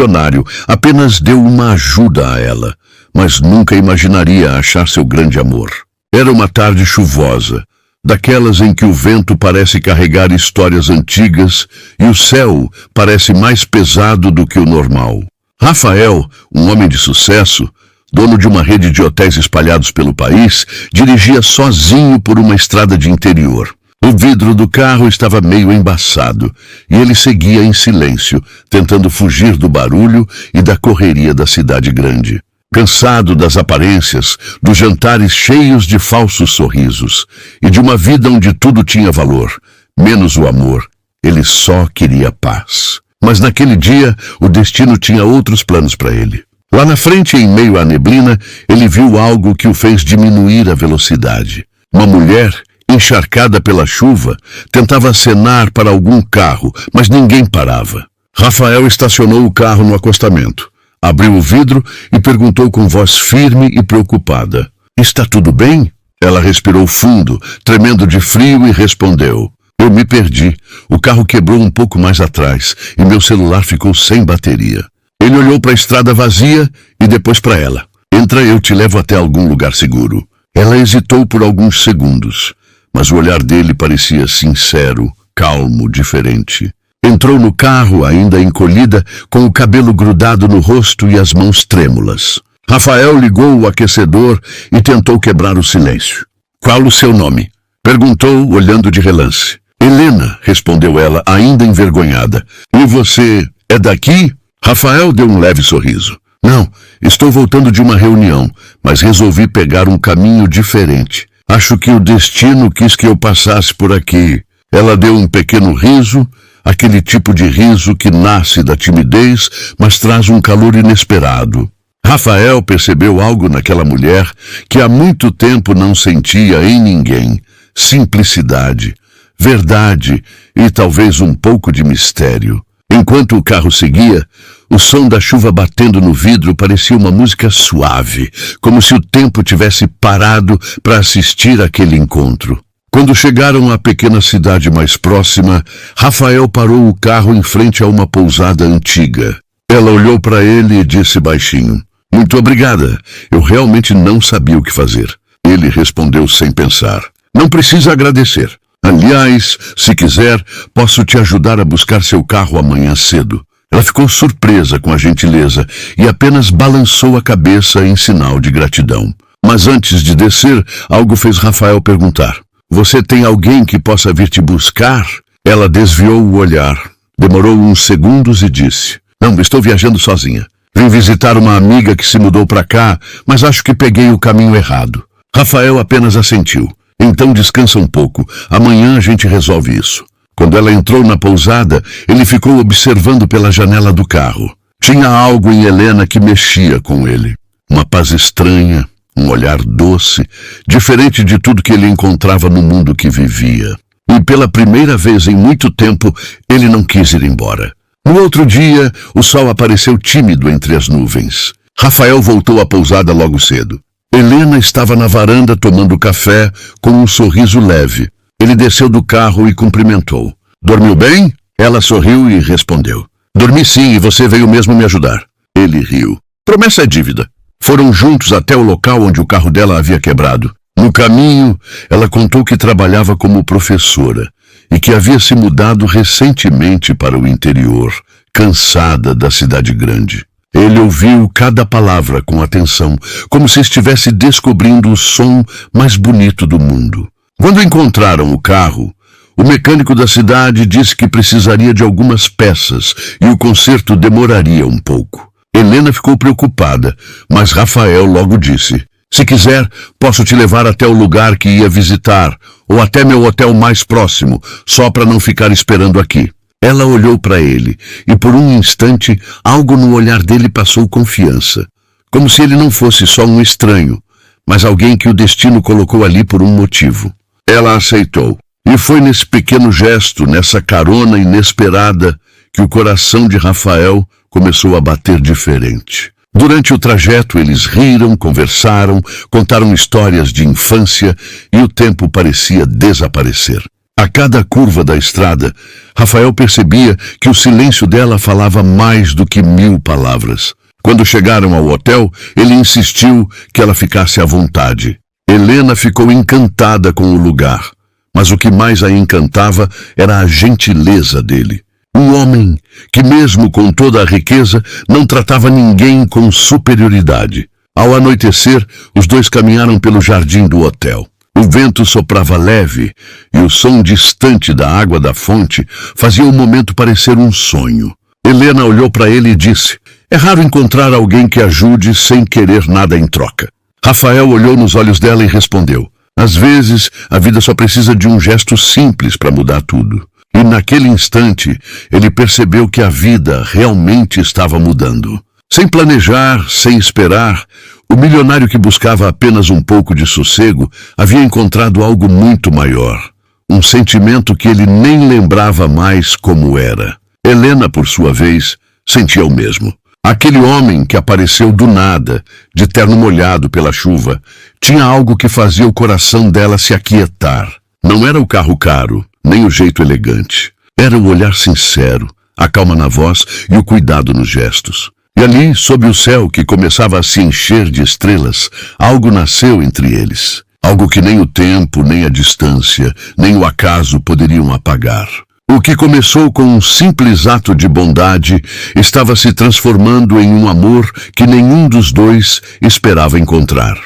milionário, apenas deu uma ajuda a ela, mas nunca imaginaria achar seu grande amor. Era uma tarde chuvosa, daquelas em que o vento parece carregar histórias antigas e o céu parece mais pesado do que o normal. Rafael, um homem de sucesso, dono de uma rede de hotéis espalhados pelo país, dirigia sozinho por uma estrada de interior. O vidro do carro estava meio embaçado e ele seguia em silêncio, tentando fugir do barulho e da correria da cidade grande. Cansado das aparências, dos jantares cheios de falsos sorrisos e de uma vida onde tudo tinha valor, menos o amor, ele só queria paz. Mas naquele dia, o destino tinha outros planos para ele. Lá na frente, em meio à neblina, ele viu algo que o fez diminuir a velocidade. Uma mulher, encharcada pela chuva, tentava acenar para algum carro, mas ninguém parava. Rafael estacionou o carro no acostamento, abriu o vidro e perguntou com voz firme e preocupada: "Está tudo bem?" Ela respirou fundo, tremendo de frio, e respondeu: "Eu me perdi. O carro quebrou um pouco mais atrás e meu celular ficou sem bateria." Ele olhou para a estrada vazia e depois para ela. "Entra, eu te levo até algum lugar seguro." Ela hesitou por alguns segundos, mas o olhar dele parecia sincero, calmo, diferente. Entrou no carro, ainda encolhida, com o cabelo grudado no rosto e as mãos trêmulas. Rafael ligou o aquecedor e tentou quebrar o silêncio. "Qual o seu nome?" perguntou, olhando de relance. "Helena", respondeu ela, ainda envergonhada. "E você é daqui?" Rafael deu um leve sorriso. "Não, estou voltando de uma reunião, mas resolvi pegar um caminho diferente. Acho que o destino quis que eu passasse por aqui." Ela deu um pequeno riso, aquele tipo de riso que nasce da timidez, mas traz um calor inesperado. Rafael percebeu algo naquela mulher que há muito tempo não sentia em ninguém: simplicidade, verdade e talvez um pouco de mistério. Enquanto o carro seguia, o som da chuva batendo no vidro parecia uma música suave, como se o tempo tivesse parado para assistir àquele encontro. Quando chegaram à pequena cidade mais próxima, Rafael parou o carro em frente a uma pousada antiga. Ela olhou para ele e disse baixinho: "Muito obrigada, eu realmente não sabia o que fazer." Ele respondeu sem pensar: "Não precisa agradecer. Aliás, se quiser, posso te ajudar a buscar seu carro amanhã cedo." Ela ficou surpresa com a gentileza e apenas balançou a cabeça em sinal de gratidão. Mas antes de descer, algo fez Rafael perguntar: "Você tem alguém que possa vir te buscar?" Ela desviou o olhar, demorou uns segundos e disse: "Não, estou viajando sozinha. Vim visitar uma amiga que se mudou para cá, mas acho que peguei o caminho errado." Rafael apenas assentiu. "Então descansa um pouco. Amanhã a gente resolve isso." Quando ela entrou na pousada, ele ficou observando pela janela do carro. Tinha algo em Helena que mexia com ele. Uma paz estranha, um olhar doce, diferente de tudo que ele encontrava no mundo que vivia. E pela primeira vez em muito tempo, ele não quis ir embora. No outro dia, o sol apareceu tímido entre as nuvens. Rafael voltou à pousada logo cedo. Helena estava na varanda tomando café, com um sorriso leve. Ele desceu do carro e cumprimentou. "Dormiu bem?" Ela sorriu e respondeu: "Dormi sim, e você veio mesmo me ajudar." Ele riu. "Promessa é dívida." Foram juntos até o local onde o carro dela havia quebrado. No caminho, ela contou que trabalhava como professora e que havia se mudado recentemente para o interior, cansada da cidade grande. Ele ouviu cada palavra com atenção, como se estivesse descobrindo o som mais bonito do mundo. Quando encontraram o carro, o mecânico da cidade disse que precisaria de algumas peças e o conserto demoraria um pouco. Helena ficou preocupada, mas Rafael logo disse: "Se quiser, posso te levar até o lugar que ia visitar, ou até meu hotel mais próximo, só para não ficar esperando aqui." Ela olhou para ele, e por um instante, algo no olhar dele passou confiança, como se ele não fosse só um estranho, mas alguém que o destino colocou ali por um motivo. Ela aceitou, e foi nesse pequeno gesto, nessa carona inesperada, que o coração de Rafael começou a bater diferente. Durante o trajeto, eles riram, conversaram, contaram histórias de infância e o tempo parecia desaparecer. A cada curva da estrada, Rafael percebia que o silêncio dela falava mais do que 1000 palavras. Quando chegaram ao hotel, ele insistiu que ela ficasse à vontade. Helena ficou encantada com o lugar, mas o que mais a encantava era a gentileza dele. Um homem que, mesmo com toda a riqueza, não tratava ninguém com superioridade. Ao anoitecer, os dois caminharam pelo jardim do hotel. O vento soprava leve e o som distante da água da fonte fazia o momento parecer um sonho. Helena olhou para ele e disse: "É raro encontrar alguém que ajude sem querer nada em troca." Rafael olhou nos olhos dela e respondeu: "Às vezes, a vida só precisa de um gesto simples para mudar tudo." E naquele instante, ele percebeu que a vida realmente estava mudando. Sem planejar, sem esperar, o milionário que buscava apenas um pouco de sossego havia encontrado algo muito maior. Um sentimento que ele nem lembrava mais como era. Helena, por sua vez, sentia o mesmo. Aquele homem que apareceu do nada, de terno molhado pela chuva, tinha algo que fazia o coração dela se aquietar. Não era o carro caro, nem o jeito elegante. Era o olhar sincero, a calma na voz e o cuidado nos gestos. E ali, sob o céu que começava a se encher de estrelas, algo nasceu entre eles. Algo que nem o tempo, nem a distância, nem o acaso poderiam apagar. O que começou com um simples ato de bondade estava se transformando em um amor que nenhum dos dois esperava encontrar.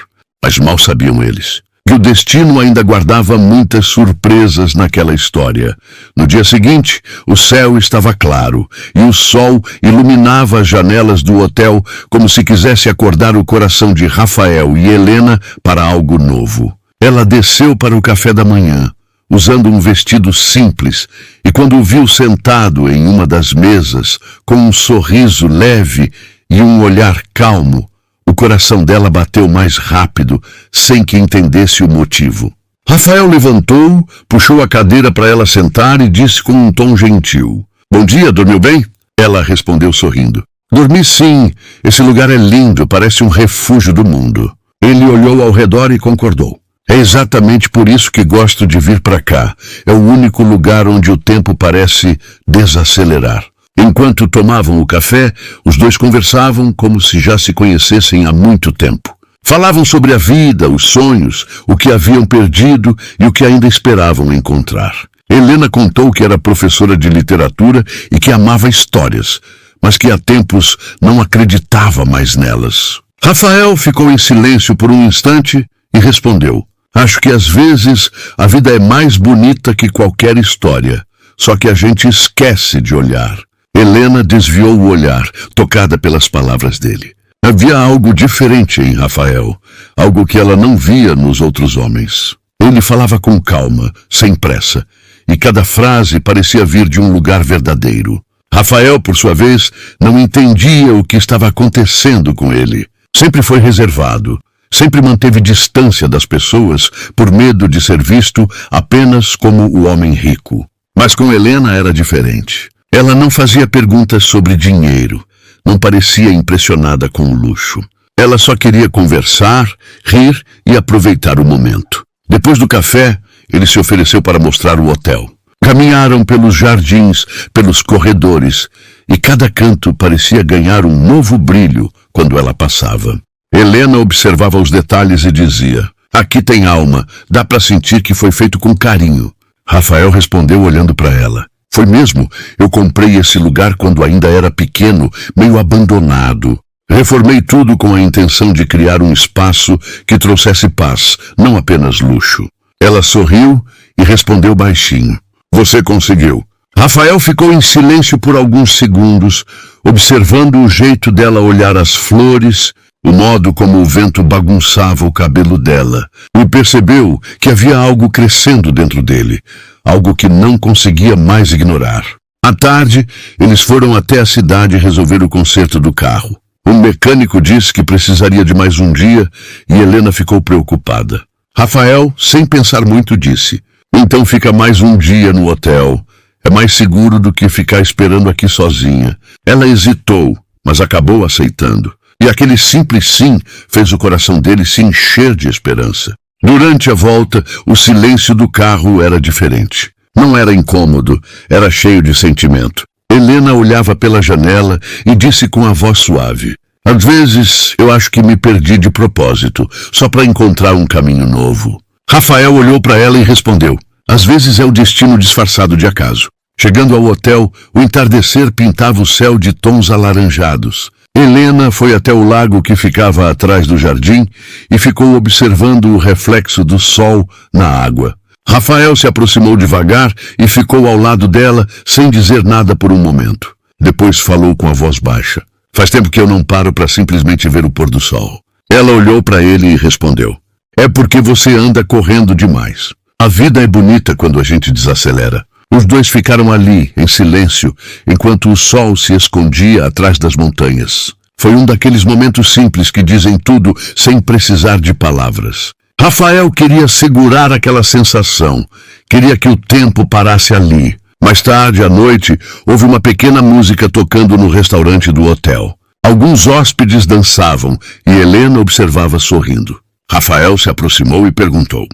Mas mal sabiam eles que o destino ainda guardava muitas surpresas naquela história. No dia seguinte, o céu estava claro e o sol iluminava as janelas do hotel como se quisesse acordar o coração de Rafael e Helena para algo novo. Ela desceu para o café da manhã, usando um vestido simples, e quando o viu sentado em uma das mesas, com um sorriso leve e um olhar calmo, o coração dela bateu mais rápido, sem que entendesse o motivo. Rafael levantou, puxou a cadeira para ela sentar e disse com um tom gentil: "Bom dia, dormiu bem?" Ela respondeu sorrindo: "Dormi sim, esse lugar é lindo, parece um refúgio do mundo." Ele olhou ao redor e concordou: "É exatamente por isso que gosto de vir para cá. É o único lugar onde o tempo parece desacelerar." Enquanto tomavam o café, os dois conversavam como se já se conhecessem há muito tempo. Falavam sobre a vida, os sonhos, o que haviam perdido e o que ainda esperavam encontrar. Helena contou que era professora de literatura e que amava histórias, mas que há tempos não acreditava mais nelas. Rafael ficou em silêncio por um instante e respondeu: "Acho que às vezes a vida é mais bonita que qualquer história, só que a gente esquece de olhar." Helena desviou o olhar, tocada pelas palavras dele. Havia algo diferente em Rafael, algo que ela não via nos outros homens. Ele falava com calma, sem pressa, e cada frase parecia vir de um lugar verdadeiro. Rafael, por sua vez, não entendia o que estava acontecendo com ele. Sempre foi reservado, sempre manteve distância das pessoas por medo de ser visto apenas como o homem rico. Mas com Helena era diferente. Ela não fazia perguntas sobre dinheiro, não parecia impressionada com o luxo. Ela só queria conversar, rir e aproveitar o momento. Depois do café, ele se ofereceu para mostrar o hotel. Caminharam pelos jardins, pelos corredores, e cada canto parecia ganhar um novo brilho quando ela passava. Helena observava os detalhes e dizia: "Aqui tem alma, dá para sentir que foi feito com carinho." Rafael respondeu olhando para ela: "Foi mesmo, eu comprei esse lugar quando ainda era pequeno, meio abandonado. Reformei tudo com a intenção de criar um espaço que trouxesse paz, não apenas luxo." Ela sorriu e respondeu baixinho: "Você conseguiu." Rafael ficou em silêncio por alguns segundos, observando o jeito dela olhar as flores, o modo como o vento bagunçava o cabelo dela, e percebeu que havia algo crescendo dentro dele, algo que não conseguia mais ignorar. À tarde, eles foram até a cidade resolver o conserto do carro. Um mecânico disse que precisaria de mais um dia e Helena ficou preocupada. Rafael, sem pensar muito, disse: "Então fica mais um dia no hotel. É mais seguro do que ficar esperando aqui sozinha." Ela hesitou, mas acabou aceitando. E aquele simples sim fez o coração dele se encher de esperança. Durante a volta, o silêncio do carro era diferente. Não era incômodo, era cheio de sentimento. Helena olhava pela janela e disse com a voz suave: às vezes eu acho que me perdi de propósito, só para encontrar um caminho novo. Rafael olhou para ela e respondeu: às vezes é o destino disfarçado de acaso. Chegando ao hotel, o entardecer pintava o céu de tons alaranjados. Helena foi até o lago que ficava atrás do jardim e ficou observando o reflexo do sol na água. Rafael se aproximou devagar e ficou ao lado dela sem dizer nada por um momento. Depois falou com a voz baixa: faz tempo que eu não paro para simplesmente ver o pôr do sol. Ela olhou para ele e respondeu: é porque você anda correndo demais. A vida é bonita quando a gente desacelera. Os dois ficaram ali, em silêncio, enquanto o sol se escondia atrás das montanhas. Foi um daqueles momentos simples que dizem tudo sem precisar de palavras. Rafael queria segurar aquela sensação, queria que o tempo parasse ali. Mais tarde, à noite, houve uma pequena música tocando no restaurante do hotel. Alguns hóspedes dançavam e Helena observava sorrindo. Rafael se aproximou e perguntou: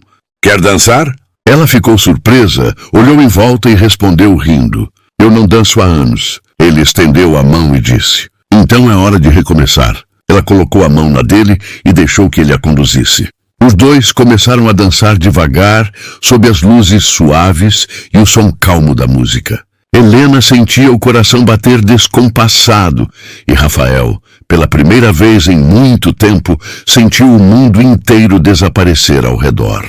quer dançar? Ela ficou surpresa, olhou em volta e respondeu rindo: eu não danço há anos. Ele estendeu a mão e disse: então é hora de recomeçar. Ela colocou a mão na dele e deixou que ele a conduzisse. Os dois começaram a dançar devagar, sob as luzes suaves e o som calmo da música. Helena sentia o coração bater descompassado e Rafael, pela primeira vez em muito tempo, sentiu o mundo inteiro desaparecer ao redor.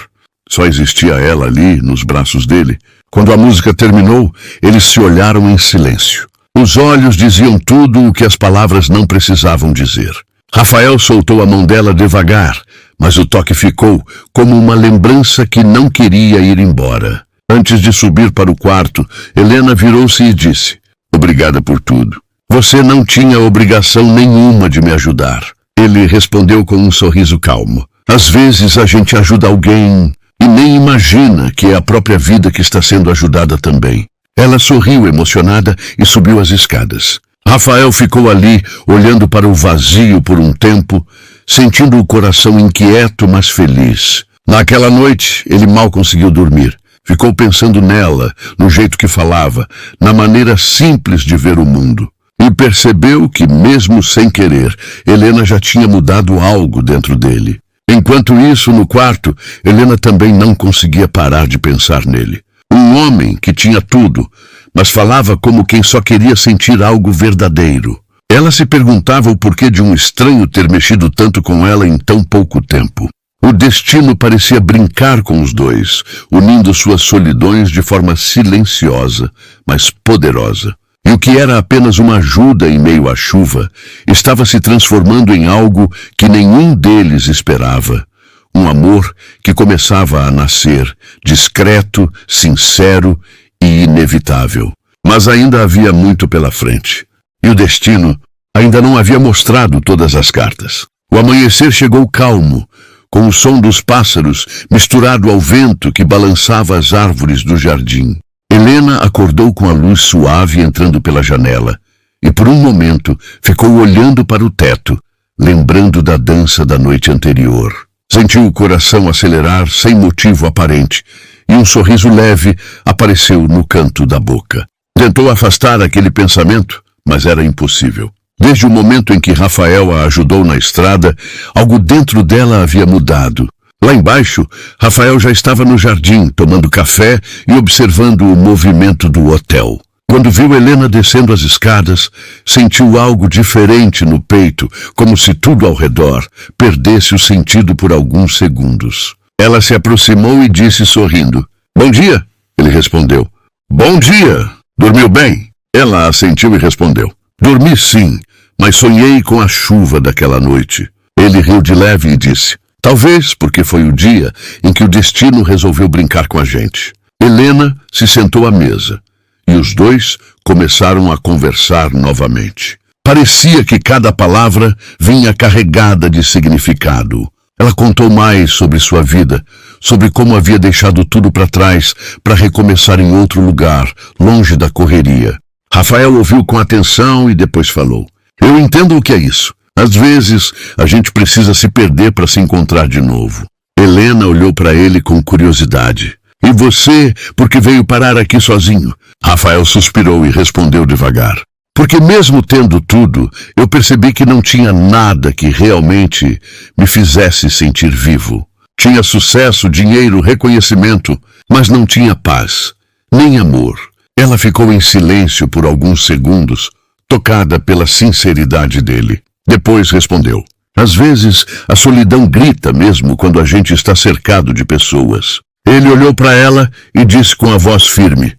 Só existia ela ali, nos braços dele. Quando a música terminou, eles se olharam em silêncio. Os olhos diziam tudo o que as palavras não precisavam dizer. Rafael soltou a mão dela devagar, mas o toque ficou como uma lembrança que não queria ir embora. Antes de subir para o quarto, Helena virou-se e disse: obrigada por tudo. Você não tinha obrigação nenhuma de me ajudar. Ele respondeu com um sorriso calmo: às vezes a gente ajuda alguém e nem imagina que é a própria vida que está sendo ajudada também. Ela sorriu emocionada e subiu as escadas. Rafael ficou ali, olhando para o vazio por um tempo, sentindo o coração inquieto, mas feliz. Naquela noite, ele mal conseguiu dormir. Ficou pensando nela, no jeito que falava, na maneira simples de ver o mundo. E percebeu que, mesmo sem querer, Helena já tinha mudado algo dentro dele. Enquanto isso, no quarto, Helena também não conseguia parar de pensar nele. Um homem que tinha tudo, mas falava como quem só queria sentir algo verdadeiro. Ela se perguntava o porquê de um estranho ter mexido tanto com ela em tão pouco tempo. O destino parecia brincar com os dois, unindo suas solidões de forma silenciosa, mas poderosa. E o que era apenas uma ajuda em meio à chuva, estava se transformando em algo que nenhum deles esperava. Um amor que começava a nascer, discreto, sincero e inevitável. Mas ainda havia muito pela frente. E o destino ainda não havia mostrado todas as cartas. O amanhecer chegou calmo, com o som dos pássaros misturado ao vento que balançava as árvores do jardim. Helena acordou com a luz suave entrando pela janela e por um momento ficou olhando para o teto, lembrando da dança da noite anterior. Sentiu o coração acelerar sem motivo aparente e um sorriso leve apareceu no canto da boca. Tentou afastar aquele pensamento, mas era impossível. Desde o momento em que Rafael a ajudou na estrada, algo dentro dela havia mudado. Lá embaixo, Rafael já estava no jardim, tomando café e observando o movimento do hotel. Quando viu Helena descendo as escadas, sentiu algo diferente no peito, como se tudo ao redor perdesse o sentido por alguns segundos. Ela se aproximou e disse sorrindo: "Bom dia!" Ele respondeu: "Bom dia! Dormiu bem?" Ela assentiu e respondeu: "Dormi sim, mas sonhei com a chuva daquela noite." Ele riu de leve e disse: "Talvez porque foi o dia em que o destino resolveu brincar com a gente." Helena se sentou à mesa e os dois começaram a conversar novamente. Parecia que cada palavra vinha carregada de significado. Ela contou mais sobre sua vida, sobre como havia deixado tudo para trás para recomeçar em outro lugar, longe da correria. Rafael ouviu com atenção e depois falou: "Eu entendo o que é isso. Às vezes, a gente precisa se perder para se encontrar de novo." Helena olhou para ele com curiosidade. "E E você, por que veio parar aqui sozinho? Rafael suspirou e respondeu devagar. Porque mesmo tendo tudo, eu percebi que não tinha nada que realmente me fizesse sentir vivo. Tinha sucesso, dinheiro, reconhecimento, mas não tinha paz, nem amor. Ela ficou em silêncio por alguns segundos, tocada pela sinceridade dele. Depois respondeu. Às vezes, a solidão grita mesmo quando a gente está cercado de pessoas. Ele olhou para ela e disse com a voz firme.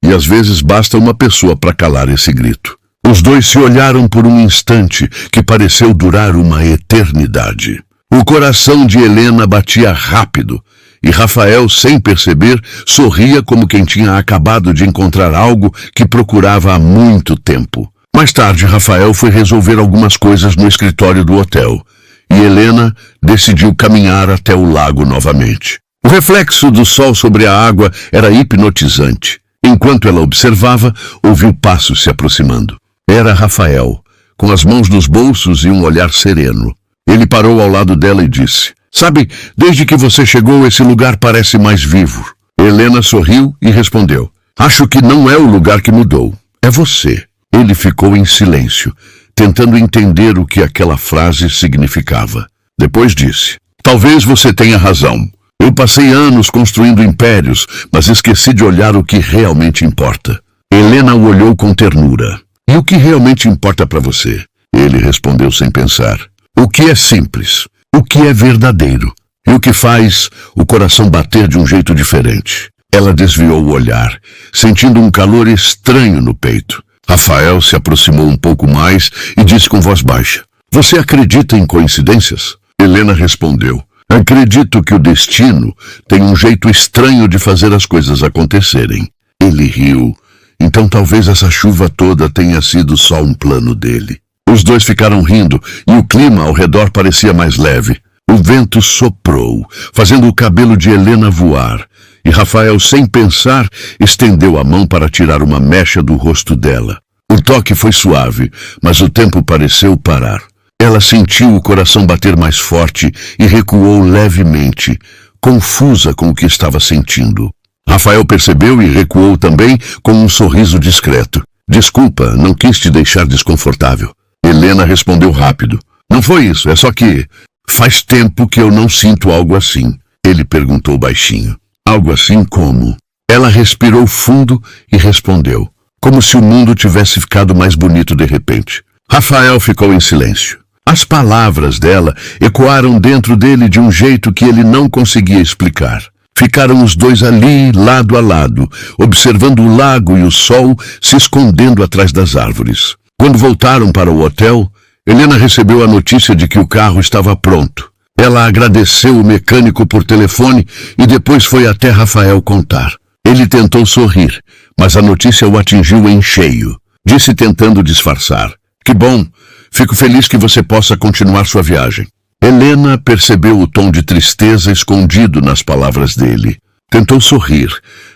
E às vezes basta uma pessoa para calar esse grito. Os dois se olharam por um instante que pareceu durar uma eternidade. O coração de Helena batia rápido e Rafael, sem perceber, sorria como quem tinha acabado de encontrar algo que procurava há muito tempo. Mais tarde, Rafael foi resolver algumas coisas no escritório do hotel e Helena decidiu caminhar até o lago novamente. O reflexo do sol sobre a água era hipnotizante. Enquanto ela observava, ouviu passos se aproximando. Era Rafael, com as mãos nos bolsos e um olhar sereno. Ele parou ao lado dela e disse, sabe, desde que você chegou, esse lugar parece mais vivo. Helena sorriu e respondeu, acho que não é o lugar que mudou, é você. Ele ficou em silêncio, tentando entender o que aquela frase significava. Depois disse, talvez você tenha razão. Eu passei anos construindo impérios, mas esqueci de olhar o que realmente importa. Helena o olhou com ternura. E o que realmente importa para você? Ele respondeu sem pensar. O que é simples, o que é verdadeiro, e o que faz o coração bater de um jeito diferente. Ela desviou o olhar, sentindo um calor estranho no peito. Rafael se aproximou um pouco mais e disse com voz baixa, você acredita em coincidências? Helena respondeu, acredito que o destino tem um jeito estranho de fazer as coisas acontecerem. Ele riu. Então talvez essa chuva toda tenha sido só um plano dele. Os dois ficaram rindo e o clima ao redor parecia mais leve. O vento soprou, fazendo o cabelo de Helena voar. E Rafael, sem pensar, estendeu a mão para tirar uma mecha do rosto dela. O toque foi suave, mas o tempo pareceu parar. Ela sentiu o coração bater mais forte e recuou levemente, confusa com o que estava sentindo. Rafael percebeu e recuou também com um sorriso discreto. Desculpa, não quis te deixar desconfortável. Helena respondeu rápido. Não foi isso, é só que faz tempo que eu não sinto algo assim. Ele perguntou baixinho. Algo assim como? Ela respirou fundo e respondeu. Como se o mundo tivesse ficado mais bonito de repente. Rafael ficou em silêncio. As palavras dela ecoaram dentro dele de um jeito que ele não conseguia explicar. Ficaram os dois ali, lado a lado, observando o lago e o sol se escondendo atrás das árvores. Quando voltaram para o hotel, Helena recebeu a notícia de que o carro estava pronto. Ela agradeceu o mecânico por telefone e depois foi até Rafael contar. Ele tentou sorrir, mas a notícia o atingiu em cheio. Disse tentando disfarçar. Que bom, fico feliz que você possa continuar sua viagem. Helena percebeu o tom de tristeza escondido nas palavras dele. Tentou sorrir,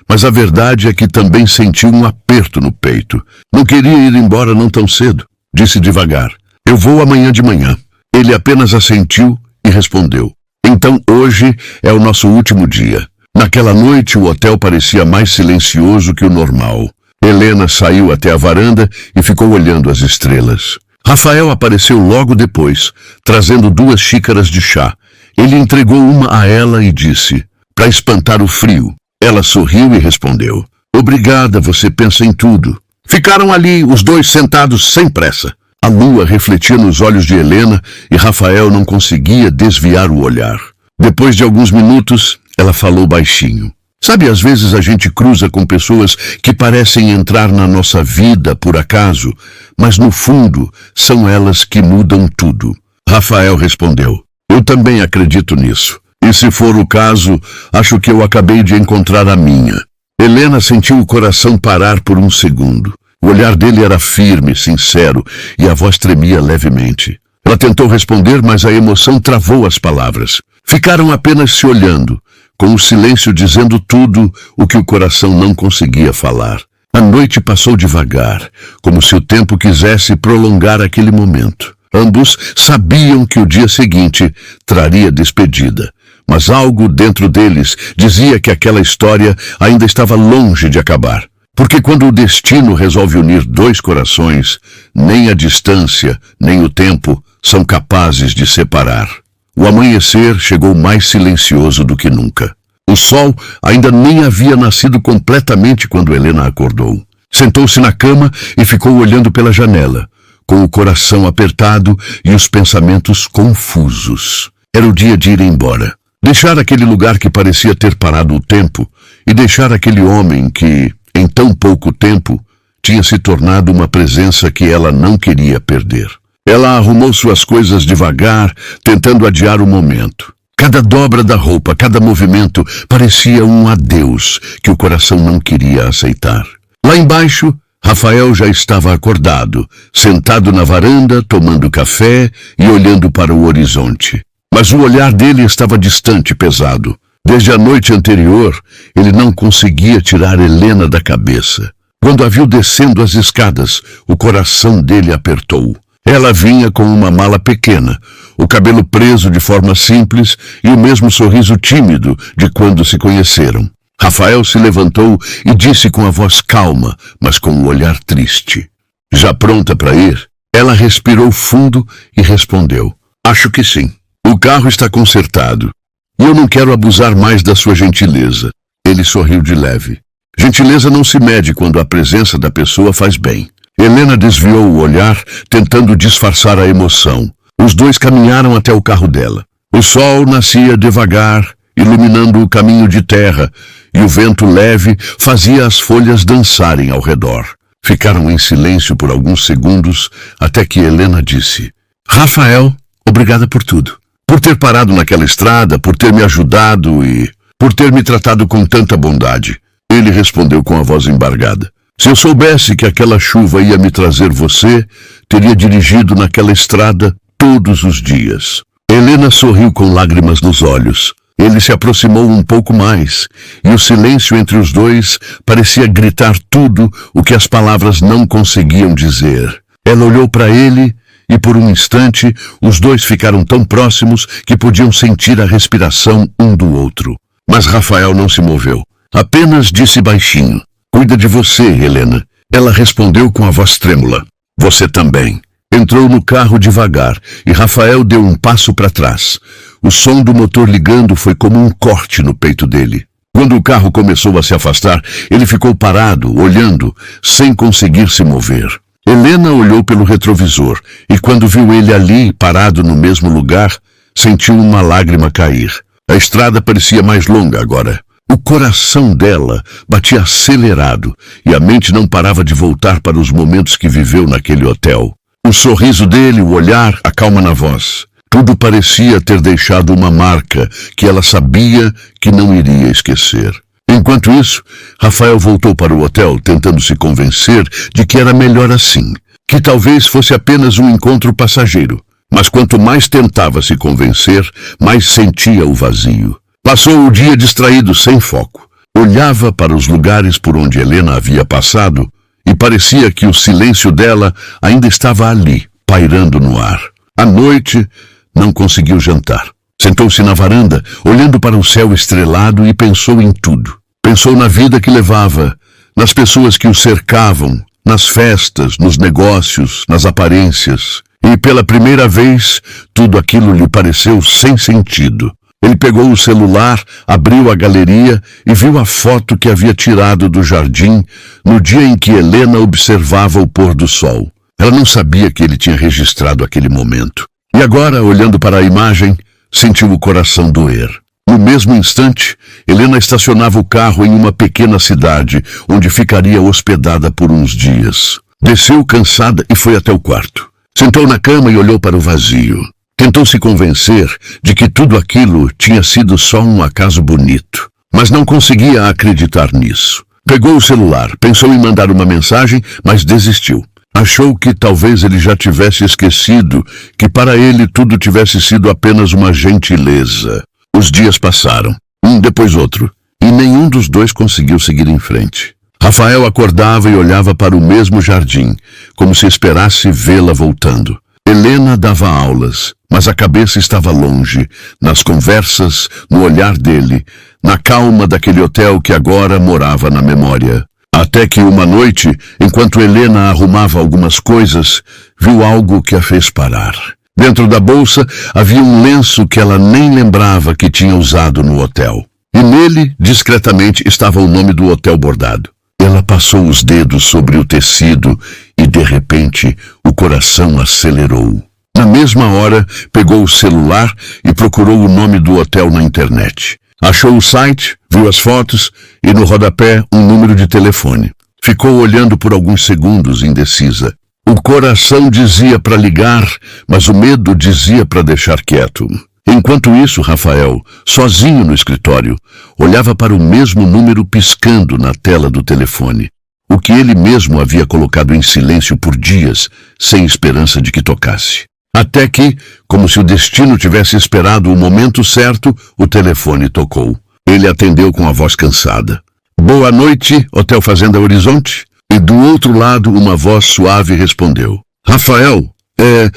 mas a verdade é que também sentiu um aperto no peito. Não queria ir embora não tão cedo. Disse devagar. Eu vou amanhã de manhã. Ele apenas assentiu e respondeu. Então hoje é o nosso último dia. Naquela noite o hotel parecia mais silencioso que o normal. Helena saiu até a varanda e ficou olhando as estrelas. Rafael apareceu logo depois, trazendo 2 xícaras de chá. Ele entregou uma a ela e disse, para espantar o frio. Ela sorriu e respondeu, obrigada, você pensa em tudo. Ficaram ali, os dois sentados sem pressa. A lua refletia nos olhos de Helena e Rafael não conseguia desviar o olhar. Depois de alguns minutos, ela falou baixinho. Sabe, às vezes a gente cruza com pessoas que parecem entrar na nossa vida por acaso, mas no fundo são elas que mudam tudo. Rafael respondeu, eu também acredito nisso. E se for o caso, acho que eu acabei de encontrar a minha. Helena sentiu o coração parar por um segundo. O olhar dele era firme, sincero, e a voz tremia levemente. Ela tentou responder, mas a emoção travou as palavras. Ficaram apenas se olhando, com o silêncio dizendo tudo o que o coração não conseguia falar. A noite passou devagar, como se o tempo quisesse prolongar aquele momento. Ambos sabiam que o dia seguinte traria despedida, Mas algo dentro deles dizia que aquela história ainda estava longe de acabar. Porque quando o destino resolve unir dois corações, nem a distância, nem o tempo são capazes de separar. O amanhecer chegou mais silencioso do que nunca. O sol ainda nem havia nascido completamente quando Helena acordou. Sentou-se na cama e ficou olhando pela janela, com o coração apertado e os pensamentos confusos. Era o dia de ir embora. Deixar aquele lugar que parecia ter parado o tempo e deixar aquele homem que, em tão pouco tempo, tinha se tornado uma presença que ela não queria perder. Ela arrumou suas coisas devagar, tentando adiar o momento. Cada dobra da roupa, cada movimento parecia um adeus que o coração não queria aceitar. Lá embaixo, Rafael já estava acordado, sentado na varanda, tomando café e olhando para o horizonte. Mas o olhar dele estava distante e pesado. Desde a noite anterior, ele não conseguia tirar Helena da cabeça. Quando a viu descendo as escadas, o coração dele apertou. Ela vinha com uma mala pequena, o cabelo preso de forma simples e o mesmo sorriso tímido de quando se conheceram. Rafael se levantou e disse com a voz calma, mas com um olhar triste. Já pronta para ir? Ela respirou fundo e respondeu. Acho que sim. O carro está consertado. E eu não quero abusar mais da sua gentileza. Ele sorriu de leve. Gentileza não se mede quando a presença da pessoa faz bem. Helena desviou o olhar, tentando disfarçar a emoção. Os dois caminharam até o carro dela. O sol nascia devagar, iluminando o caminho de terra, e o vento leve fazia as folhas dançarem ao redor. Ficaram em silêncio por alguns segundos, até que Helena disse: Rafael, obrigada por tudo. Por ter parado naquela estrada, por ter me ajudado e por ter me tratado com tanta bondade. Ele respondeu com a voz embargada. Se eu soubesse que aquela chuva ia me trazer você, teria dirigido naquela estrada todos os dias. Helena sorriu com lágrimas nos olhos. Ele se aproximou um pouco mais, e o silêncio entre os dois parecia gritar tudo o que as palavras não conseguiam dizer. Ela olhou para ele e por um instante os dois ficaram tão próximos que podiam sentir a respiração um do outro. Mas Rafael não se moveu. Apenas disse baixinho: Cuida de você, Helena. Ela respondeu com a voz trêmula. Você também. Entrou no carro devagar e Rafael deu um passo para trás. O som do motor ligando foi como um corte no peito dele. Quando o carro começou a se afastar, ele ficou parado, olhando, sem conseguir se mover. Helena olhou pelo retrovisor e quando viu ele ali, parado no mesmo lugar, sentiu uma lágrima cair. A estrada parecia mais longa agora. O coração dela batia acelerado e a mente não parava de voltar para os momentos que viveu naquele hotel. O sorriso dele, o olhar, a calma na voz. Tudo parecia ter deixado uma marca que ela sabia que não iria esquecer. Enquanto isso, Rafael voltou para o hotel tentando se convencer de que era melhor assim, que talvez fosse apenas um encontro passageiro. Mas quanto mais tentava se convencer, mais sentia o vazio. Passou o dia distraído, sem foco. Olhava para os lugares por onde Helena havia passado e parecia que o silêncio dela ainda estava ali, pairando no ar. À noite, não conseguiu jantar. Sentou-se na varanda, olhando para o céu estrelado e pensou em tudo. Pensou na vida que levava, nas pessoas que o cercavam, nas festas, nos negócios, nas aparências. E pela primeira vez, tudo aquilo lhe pareceu sem sentido. Ele pegou o celular, abriu a galeria e viu a foto que havia tirado do jardim no dia em que Helena observava o pôr do sol. Ela não sabia que ele tinha registrado aquele momento. E agora, olhando para a imagem, sentiu o coração doer. No mesmo instante, Helena estacionava o carro em uma pequena cidade, onde ficaria hospedada por uns dias. Desceu cansada e foi até o quarto. Sentou na cama e olhou para o vazio. Tentou se convencer de que tudo aquilo tinha sido só um acaso bonito, mas não conseguia acreditar nisso. Pegou o celular, pensou em mandar uma mensagem, mas desistiu. Achou que talvez ele já tivesse esquecido que para ele tudo tivesse sido apenas uma gentileza. Os dias passaram, um depois outro, e nenhum dos dois conseguiu seguir em frente. Rafael acordava e olhava para o mesmo jardim, como se esperasse vê-la voltando. Helena dava aulas, mas a cabeça estava longe, nas conversas, no olhar dele, na calma daquele hotel que agora morava na memória. Até que uma noite, enquanto Helena arrumava algumas coisas, viu algo que a fez parar. Dentro da bolsa havia um lenço que ela nem lembrava que tinha usado no hotel. E nele, discretamente, estava o nome do hotel bordado. Ela passou os dedos sobre o tecido e, de repente, o coração acelerou. Na mesma hora, pegou o celular e procurou o nome do hotel na internet. Achou o site, viu as fotos e, no rodapé, um número de telefone. Ficou olhando por alguns segundos, indecisa. O coração dizia para ligar, mas o medo dizia para deixar quieto. Enquanto isso, Rafael, sozinho no escritório, olhava para o mesmo número piscando na tela do telefone, o que ele mesmo havia colocado em silêncio por dias, sem esperança de que tocasse. Até que, como se o destino tivesse esperado o momento certo, o telefone tocou. Ele atendeu com a voz cansada. Boa noite, Hotel Fazenda Horizonte? E do outro lado, uma voz suave respondeu. Rafael, é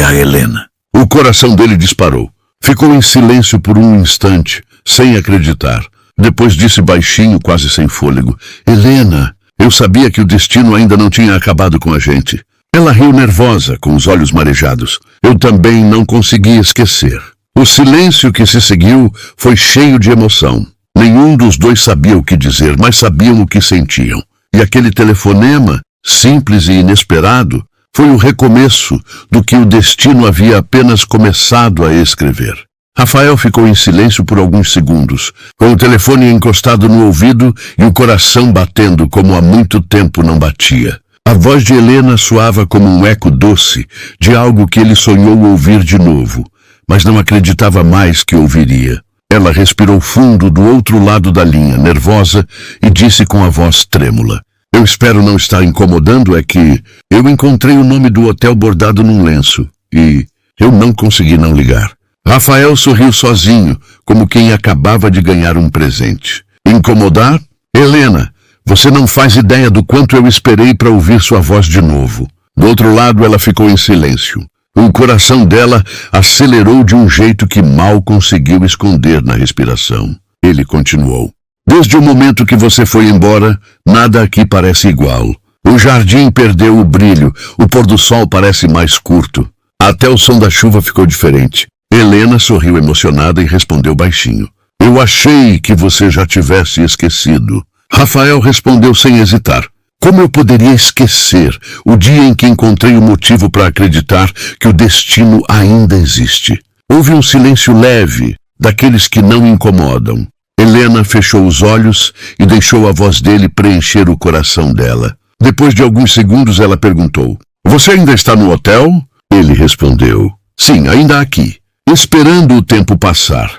a Helena. O coração dele disparou. Ficou em silêncio por um instante, sem acreditar. Depois disse baixinho, quase sem fôlego. Helena, eu sabia que o destino ainda não tinha acabado com a gente. Ela riu nervosa, com os olhos marejados. Eu também não consegui esquecer. O silêncio que se seguiu foi cheio de emoção. Nenhum dos dois sabia o que dizer, mas sabiam o que sentiam. E aquele telefonema, simples e inesperado, foi o recomeço do que o destino havia apenas começado a escrever. Rafael ficou em silêncio por alguns segundos, com o telefone encostado no ouvido e o coração batendo como há muito tempo não batia. A voz de Helena soava como um eco doce de algo que ele sonhou ouvir de novo, mas não acreditava mais que ouviria. Ela respirou fundo do outro lado da linha, nervosa, e disse com a voz trêmula. Eu espero não estar incomodando, é que eu encontrei o nome do hotel bordado num lenço, e eu não consegui não ligar. Rafael sorriu sozinho, como quem acabava de ganhar um presente. Incomodar? Helena, você não faz ideia do quanto eu esperei para ouvir sua voz de novo. Do outro lado, ela ficou em silêncio. O coração dela acelerou de um jeito que mal conseguiu esconder na respiração. Ele continuou. Desde o momento que você foi embora, nada aqui parece igual. O jardim perdeu o brilho, o pôr do sol parece mais curto. Até o som da chuva ficou diferente. Helena sorriu emocionada e respondeu baixinho. Eu achei que você já tivesse esquecido. Rafael respondeu sem hesitar. Como eu poderia esquecer o dia em que encontrei o motivo para acreditar que o destino ainda existe? Houve um silêncio leve, daqueles que não incomodam. Helena fechou os olhos e deixou a voz dele preencher o coração dela. Depois de alguns segundos, ela perguntou, Você ainda está no hotel? Ele respondeu, Sim, ainda aqui, esperando o tempo passar.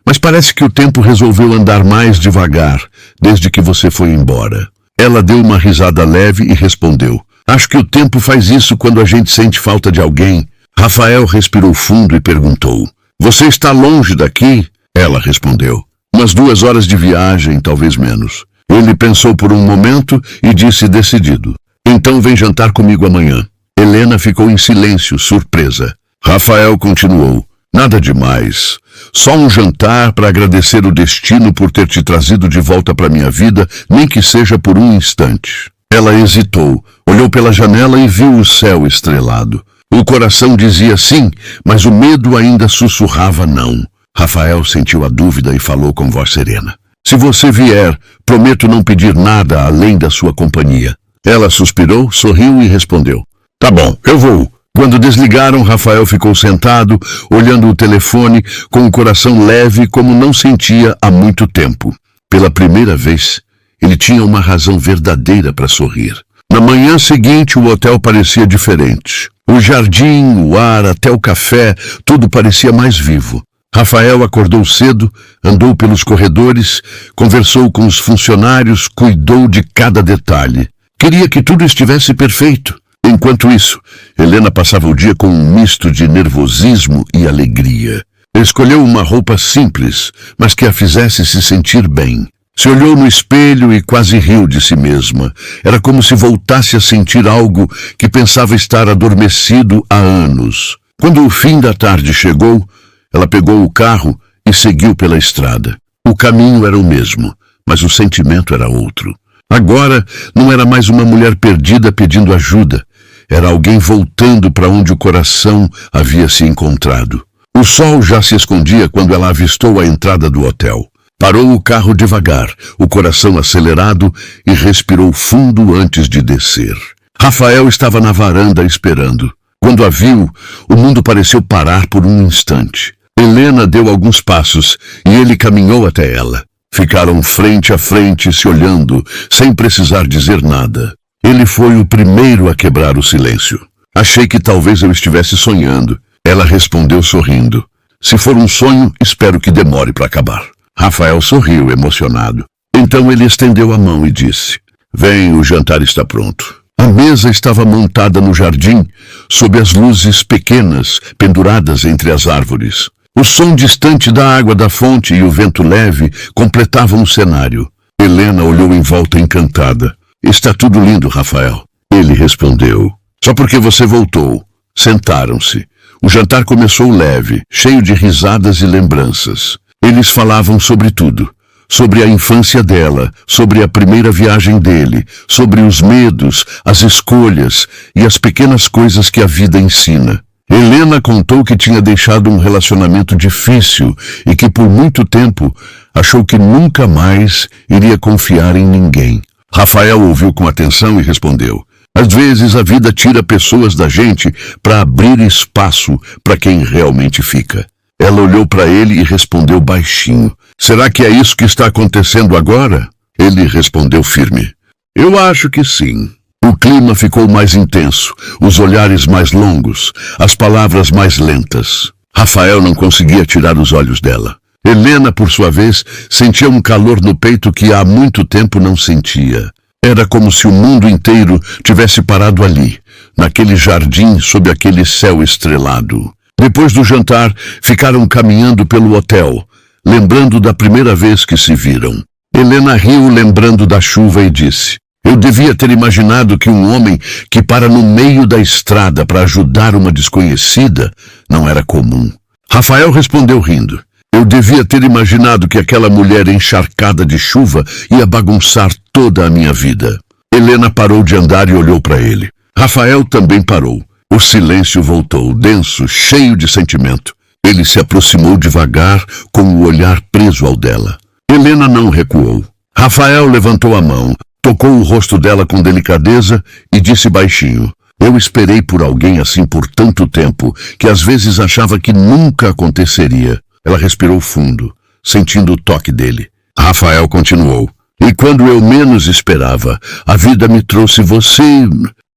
Mas parece que o tempo resolveu andar mais devagar, desde que você foi embora. Ela deu uma risada leve e respondeu, Acho que o tempo faz isso quando a gente sente falta de alguém. Rafael respirou fundo e perguntou, Você está longe daqui? Ela respondeu, Umas 2 horas de viagem, talvez menos. Ele pensou por um momento e disse decidido, Então vem jantar comigo amanhã. Helena ficou em silêncio, surpresa. Rafael continuou, Nada demais. Só um jantar para agradecer o destino por ter te trazido de volta para minha vida, nem que seja por um instante. Ela hesitou, olhou pela janela e viu o céu estrelado. O coração dizia sim, mas o medo ainda sussurrava não. Rafael sentiu a dúvida e falou com voz serena. Se você vier, prometo não pedir nada além da sua companhia. Ela suspirou, sorriu e respondeu. Tá bom, eu vou. Quando desligaram, Rafael ficou sentado, olhando o telefone, com o coração leve como não sentia há muito tempo. Pela primeira vez, ele tinha uma razão verdadeira para sorrir. Na manhã seguinte, o hotel parecia diferente. O jardim, o ar, até o café, tudo parecia mais vivo. Rafael acordou cedo, andou pelos corredores, conversou com os funcionários, cuidou de cada detalhe. Queria que tudo estivesse perfeito. Enquanto isso, Helena passava o dia com um misto de nervosismo e alegria. Escolheu uma roupa simples, mas que a fizesse se sentir bem. Se olhou no espelho e quase riu de si mesma. Era como se voltasse a sentir algo que pensava estar adormecido há anos. Quando o fim da tarde chegou, ela pegou o carro e seguiu pela estrada. O caminho era o mesmo, mas o sentimento era outro. Agora não era mais uma mulher perdida pedindo ajuda. Era alguém voltando para onde o coração havia se encontrado. O sol já se escondia quando ela avistou a entrada do hotel. Parou o carro devagar, o coração acelerado, e respirou fundo antes de descer. Rafael estava na varanda esperando. Quando a viu, o mundo pareceu parar por um instante. Helena deu alguns passos e ele caminhou até ela. Ficaram frente a frente, se olhando, sem precisar dizer nada. Ele foi o primeiro a quebrar o silêncio. Achei que talvez eu estivesse sonhando. Ela respondeu sorrindo. Se for um sonho, espero que demore para acabar. Rafael sorriu, emocionado. Então ele estendeu a mão e disse: Vem, o jantar está pronto. A mesa estava montada no jardim, sob as luzes pequenas penduradas entre as árvores. O som distante da água da fonte e o vento leve completavam o cenário. Helena olhou em volta encantada. Está tudo lindo, Rafael. Ele respondeu. Só porque você voltou. Sentaram-se. O jantar começou leve, cheio de risadas e lembranças. Eles falavam sobre tudo. Sobre a infância dela, sobre a primeira viagem dele, sobre os medos, as escolhas e as pequenas coisas que a vida ensina. Helena contou que tinha deixado um relacionamento difícil e que por muito tempo achou que nunca mais iria confiar em ninguém. Rafael ouviu com atenção e respondeu: Às vezes a vida tira pessoas da gente para abrir espaço para quem realmente fica. Ela olhou para ele e respondeu baixinho: Será que é isso que está acontecendo agora? Ele respondeu firme: Eu acho que sim. O clima ficou mais intenso, os olhares mais longos, as palavras mais lentas. Rafael não conseguia tirar os olhos dela. Helena, por sua vez, sentia um calor no peito que há muito tempo não sentia. Era como se o mundo inteiro tivesse parado ali, naquele jardim sob aquele céu estrelado. Depois do jantar, ficaram caminhando pelo hotel, lembrando da primeira vez que se viram. Helena riu lembrando da chuva e disse: Eu devia ter imaginado que um homem que para no meio da estrada para ajudar uma desconhecida não era comum. Rafael respondeu rindo: Eu devia ter imaginado que aquela mulher encharcada de chuva ia bagunçar toda a minha vida. Helena parou de andar e olhou para ele. Rafael também parou. O silêncio voltou, denso, cheio de sentimento. Ele se aproximou devagar, com o olhar preso ao dela. Helena não recuou. Rafael levantou a mão, tocou o rosto dela com delicadeza e disse baixinho: Eu esperei por alguém assim por tanto tempo, que às vezes achava que nunca aconteceria. Ela respirou fundo, sentindo o toque dele. Rafael continuou: E quando eu menos esperava, a vida me trouxe você,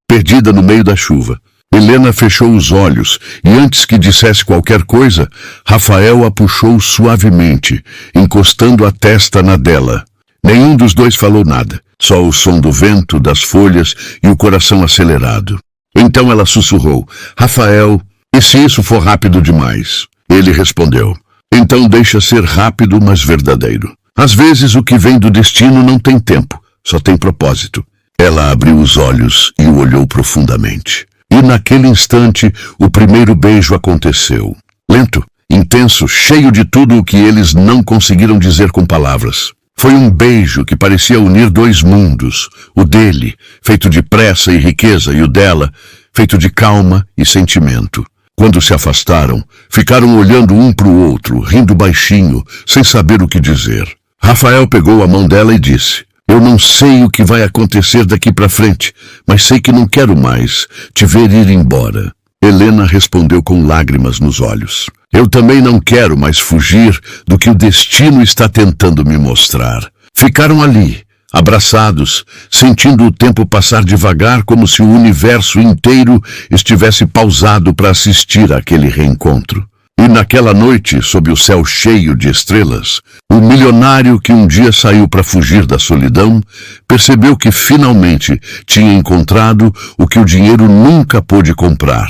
perdida no meio da chuva. Helena fechou os olhos e antes que dissesse qualquer coisa, Rafael a puxou suavemente, encostando a testa na dela. Nenhum dos dois falou nada, só o som do vento, das folhas e o coração acelerado. Então ela sussurrou: Rafael, e se isso for rápido demais? Ele respondeu: Então deixa ser rápido, mas verdadeiro. Às vezes o que vem do destino não tem tempo, só tem propósito. Ela abriu os olhos e o olhou profundamente. E naquele instante, o primeiro beijo aconteceu. Lento, intenso, cheio de tudo o que eles não conseguiram dizer com palavras. Foi um beijo que parecia unir dois mundos. O dele, feito de pressa e riqueza, e o dela, feito de calma e sentimento. Quando se afastaram, ficaram olhando um para o outro, rindo baixinho, sem saber o que dizer. Rafael pegou a mão dela e disse: Eu não sei o que vai acontecer daqui para frente, mas sei que não quero mais te ver ir embora. Helena respondeu com lágrimas nos olhos: Eu também não quero mais fugir do que o destino está tentando me mostrar. Ficaram ali, abraçados, sentindo o tempo passar devagar como se o universo inteiro estivesse pausado para assistir àquele reencontro. E naquela noite, sob o céu cheio de estrelas, o milionário que um dia saiu para fugir da solidão, percebeu que finalmente tinha encontrado o que o dinheiro nunca pôde comprar: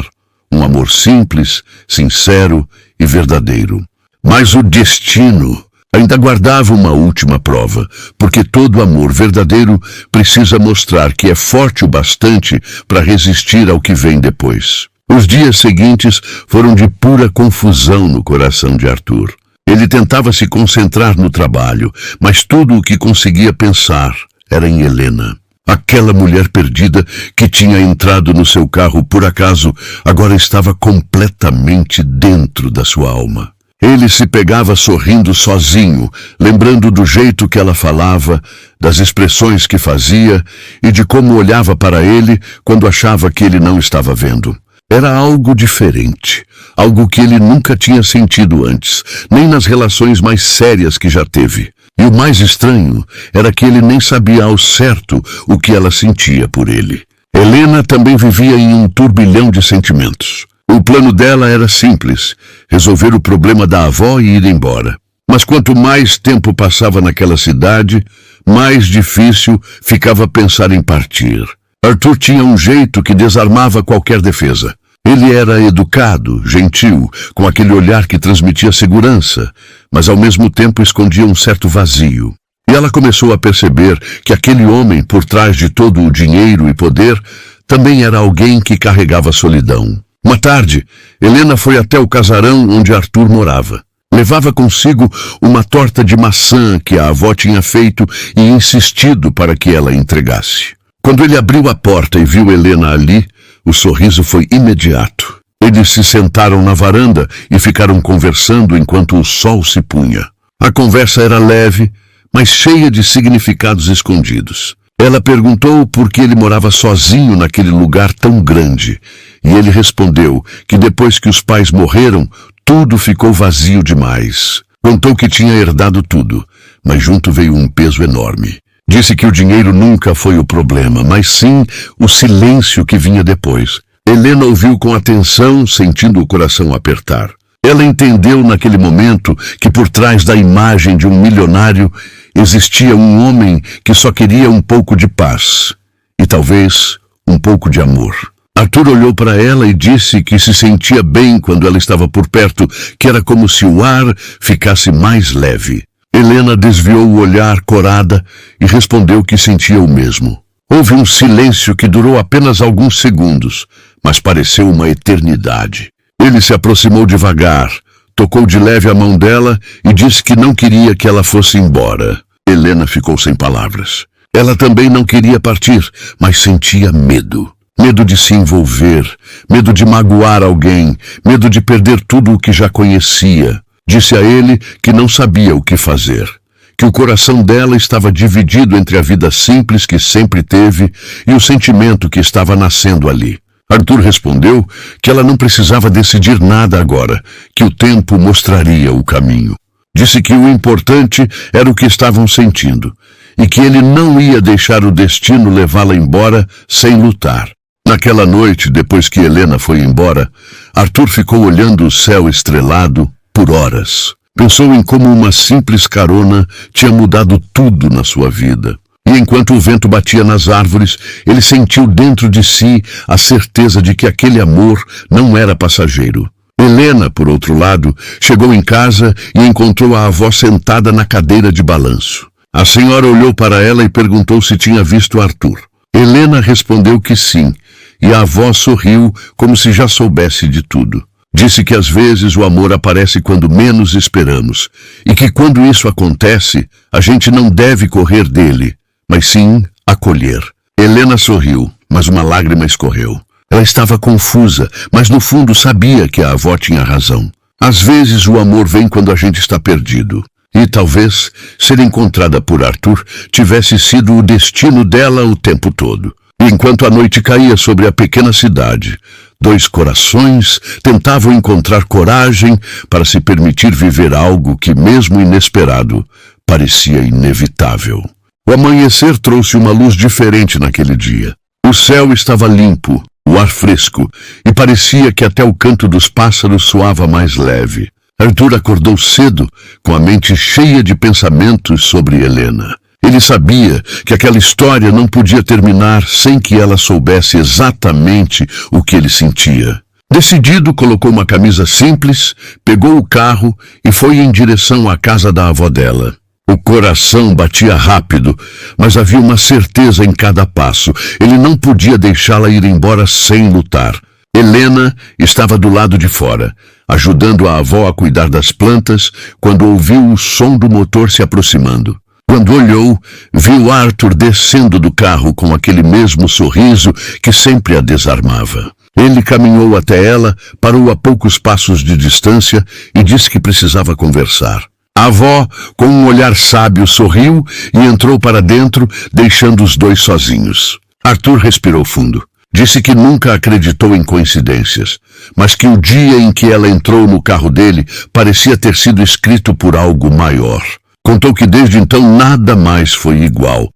um amor simples, sincero e verdadeiro. Mas o destino Ainda guardava uma última prova, porque todo amor verdadeiro precisa mostrar que é forte o bastante para resistir ao que vem depois. Os dias seguintes foram de pura confusão no coração de Arthur. Ele tentava se concentrar no trabalho, mas tudo o que conseguia pensar era em Helena. Aquela mulher perdida que tinha entrado no seu carro por acaso, agora estava completamente dentro da sua alma. Ele se pegava sorrindo sozinho, lembrando do jeito que ela falava, das expressões que fazia e de como olhava para ele quando achava que ele não estava vendo. Era algo diferente, algo que ele nunca tinha sentido antes, nem nas relações mais sérias que já teve. E o mais estranho era que ele nem sabia ao certo o que ela sentia por ele. Helena também vivia em um turbilhão de sentimentos. O plano dela era simples, resolver o problema da avó e ir embora. Mas quanto mais tempo passava naquela cidade, mais difícil ficava pensar em partir. Arthur tinha um jeito que desarmava qualquer defesa. Ele era educado, gentil, com aquele olhar que transmitia segurança, mas ao mesmo tempo escondia um certo vazio. E ela começou a perceber que aquele homem, por trás de todo o dinheiro e poder, também era alguém que carregava solidão. Uma tarde, Helena foi até o casarão onde Arthur morava. Levava consigo uma torta de maçã que a avó tinha feito e insistido para que ela entregasse. Quando ele abriu a porta e viu Helena ali, o sorriso foi imediato. Eles se sentaram na varanda e ficaram conversando enquanto o sol se punha. A conversa era leve, mas cheia de significados escondidos. Ela perguntou por que ele morava sozinho naquele lugar tão grande, e ele respondeu que depois que os pais morreram, tudo ficou vazio demais. Contou que tinha herdado tudo, mas junto veio um peso enorme. Disse que o dinheiro nunca foi o problema, mas sim o silêncio que vinha depois. Helena ouviu com atenção, sentindo o coração apertar. Ela entendeu naquele momento que por trás da imagem de um milionário existia um homem que só queria um pouco de paz e talvez um pouco de amor. Arthur olhou para ela e disse que se sentia bem quando ela estava por perto, que era como se o ar ficasse mais leve. Helena desviou o olhar corada e respondeu que sentia o mesmo. Houve um silêncio que durou apenas alguns segundos, mas pareceu uma eternidade. Ele se aproximou devagar, tocou de leve a mão dela e disse que não queria que ela fosse embora. Helena ficou sem palavras. Ela também não queria partir, mas sentia medo. Medo de se envolver, medo de magoar alguém, medo de perder tudo o que já conhecia. Disse a ele que não sabia o que fazer, que o coração dela estava dividido entre a vida simples que sempre teve e o sentimento que estava nascendo ali. Arthur respondeu que ela não precisava decidir nada agora, que o tempo mostraria o caminho. Disse que o importante era o que estavam sentindo e que ele não ia deixar o destino levá-la embora sem lutar. Naquela noite, depois que Helena foi embora, Arthur ficou olhando o céu estrelado por horas. Pensou em como uma simples carona tinha mudado tudo na sua vida. E enquanto o vento batia nas árvores, ele sentiu dentro de si a certeza de que aquele amor não era passageiro. Helena, por outro lado, chegou em casa e encontrou a avó sentada na cadeira de balanço. A senhora olhou para ela e perguntou se tinha visto Arthur. Helena respondeu que sim, e a avó sorriu como se já soubesse de tudo. Disse que às vezes o amor aparece quando menos esperamos, e que quando isso acontece, a gente não deve correr dele, mas sim acolher. Helena sorriu, mas uma lágrima escorreu. Ela estava confusa, mas no fundo sabia que a avó tinha razão. Às vezes o amor vem quando a gente está perdido. E talvez ser encontrada por Arthur tivesse sido o destino dela o tempo todo. E enquanto a noite caía sobre a pequena cidade, dois corações tentavam encontrar coragem para se permitir viver algo que, mesmo inesperado, parecia inevitável. O amanhecer trouxe uma luz diferente naquele dia. O céu estava limpo, o ar fresco, e parecia que até o canto dos pássaros soava mais leve. Arthur acordou cedo, com a mente cheia de pensamentos sobre Helena. Ele sabia que aquela história não podia terminar sem que ela soubesse exatamente o que ele sentia. Decidido, colocou uma camisa simples, pegou o carro e foi em direção à casa da avó dela. O coração batia rápido, mas havia uma certeza em cada passo. Ele não podia deixá-la ir embora sem lutar. Helena estava do lado de fora, ajudando a avó a cuidar das plantas, quando ouviu o som do motor se aproximando. Quando olhou, viu Arthur descendo do carro com aquele mesmo sorriso que sempre a desarmava. Ele caminhou até ela, parou a poucos passos de distância e disse que precisava conversar. A avó, com um olhar sábio, sorriu e entrou para dentro, deixando os dois sozinhos. Arthur respirou fundo. Disse que nunca acreditou em coincidências, mas que o dia em que ela entrou no carro dele parecia ter sido escrito por algo maior. Contou que desde então nada mais foi igual,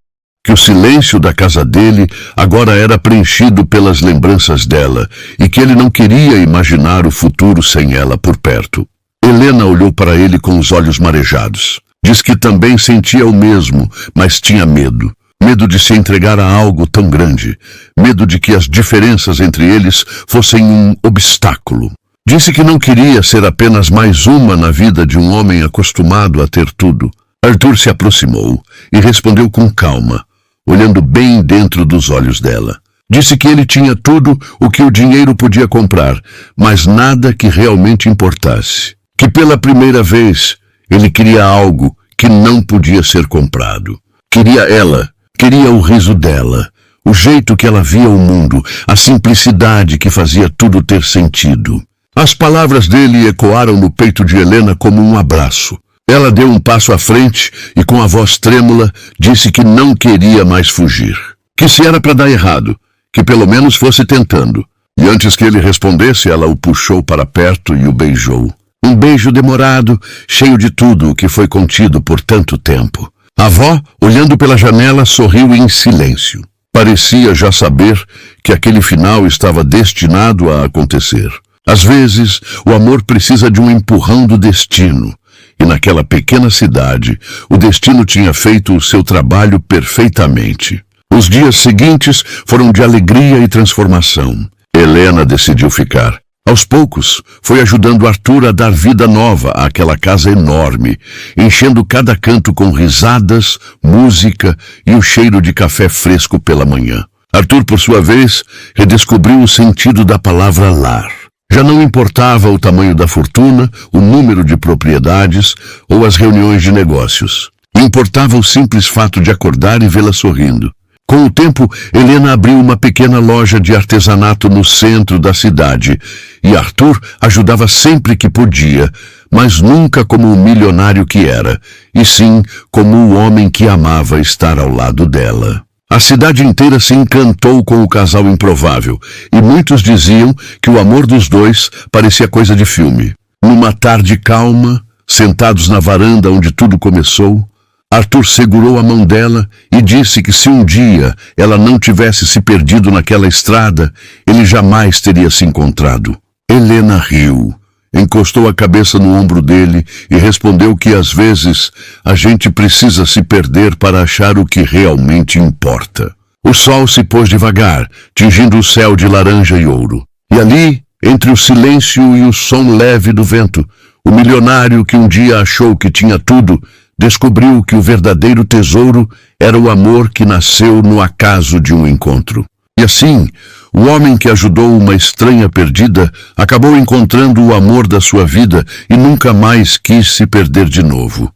que o silêncio da casa dele agora era preenchido pelas lembranças dela e que ele não queria imaginar o futuro sem ela por perto. Helena olhou para ele com os olhos marejados. Diz que também sentia o mesmo, mas tinha medo. Medo de se entregar a algo tão grande. Medo de que as diferenças entre eles fossem um obstáculo. Disse que não queria ser apenas mais uma na vida de um homem acostumado a ter tudo. Arthur se aproximou e respondeu com calma, olhando bem dentro dos olhos dela. Disse que ele tinha tudo o que o dinheiro podia comprar, mas nada que realmente importasse. Que pela primeira vez ele queria algo que não podia ser comprado. Queria ela, queria o riso dela, o jeito que ela via o mundo, a simplicidade que fazia tudo ter sentido. As palavras dele ecoaram no peito de Helena como um abraço. Ela deu um passo à frente e com a voz trêmula disse que não queria mais fugir. Que se era para dar errado, que pelo menos fosse tentando. E antes que ele respondesse, ela o puxou para perto e o beijou. Um beijo demorado, cheio de tudo o que foi contido por tanto tempo. A avó, olhando pela janela, sorriu em silêncio. Parecia já saber que aquele final estava destinado a acontecer. Às vezes, o amor precisa de um empurrão do destino. E naquela pequena cidade, o destino tinha feito o seu trabalho perfeitamente. Os dias seguintes foram de alegria e transformação. Helena decidiu ficar. Aos poucos, foi ajudando Arthur a dar vida nova àquela casa enorme, enchendo cada canto com risadas, música e o cheiro de café fresco pela manhã. Arthur, por sua vez, redescobriu o sentido da palavra lar. Já não importava o tamanho da fortuna, o número de propriedades ou as reuniões de negócios. Importava o simples fato de acordar e vê-la sorrindo. Com o tempo, Helena abriu uma pequena loja de artesanato no centro da cidade e Arthur ajudava sempre que podia, mas nunca como o milionário que era, e sim como o homem que amava estar ao lado dela. A cidade inteira se encantou com o casal improvável e muitos diziam que o amor dos dois parecia coisa de filme. Numa tarde calma, sentados na varanda onde tudo começou, Arthur segurou a mão dela e disse que se um dia ela não tivesse se perdido naquela estrada, ele jamais teria se encontrado. Helena riu, encostou a cabeça no ombro dele e respondeu que às vezes a gente precisa se perder para achar o que realmente importa. O sol se pôs devagar, tingindo o céu de laranja e ouro. E ali, entre o silêncio e o som leve do vento, o milionário que um dia achou que tinha tudo, descobriu que o verdadeiro tesouro era o amor que nasceu no acaso de um encontro. E assim, o homem que ajudou uma estranha perdida acabou encontrando o amor da sua vida e nunca mais quis se perder de novo.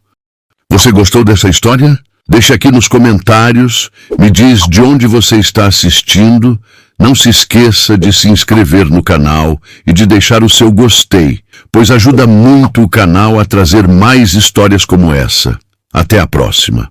Você gostou dessa história? Deixe aqui nos comentários, me diz de onde você está assistindo. Não se esqueça de se inscrever no canal e de deixar o seu gostei, pois ajuda muito o canal a trazer mais histórias como essa. Até a próxima.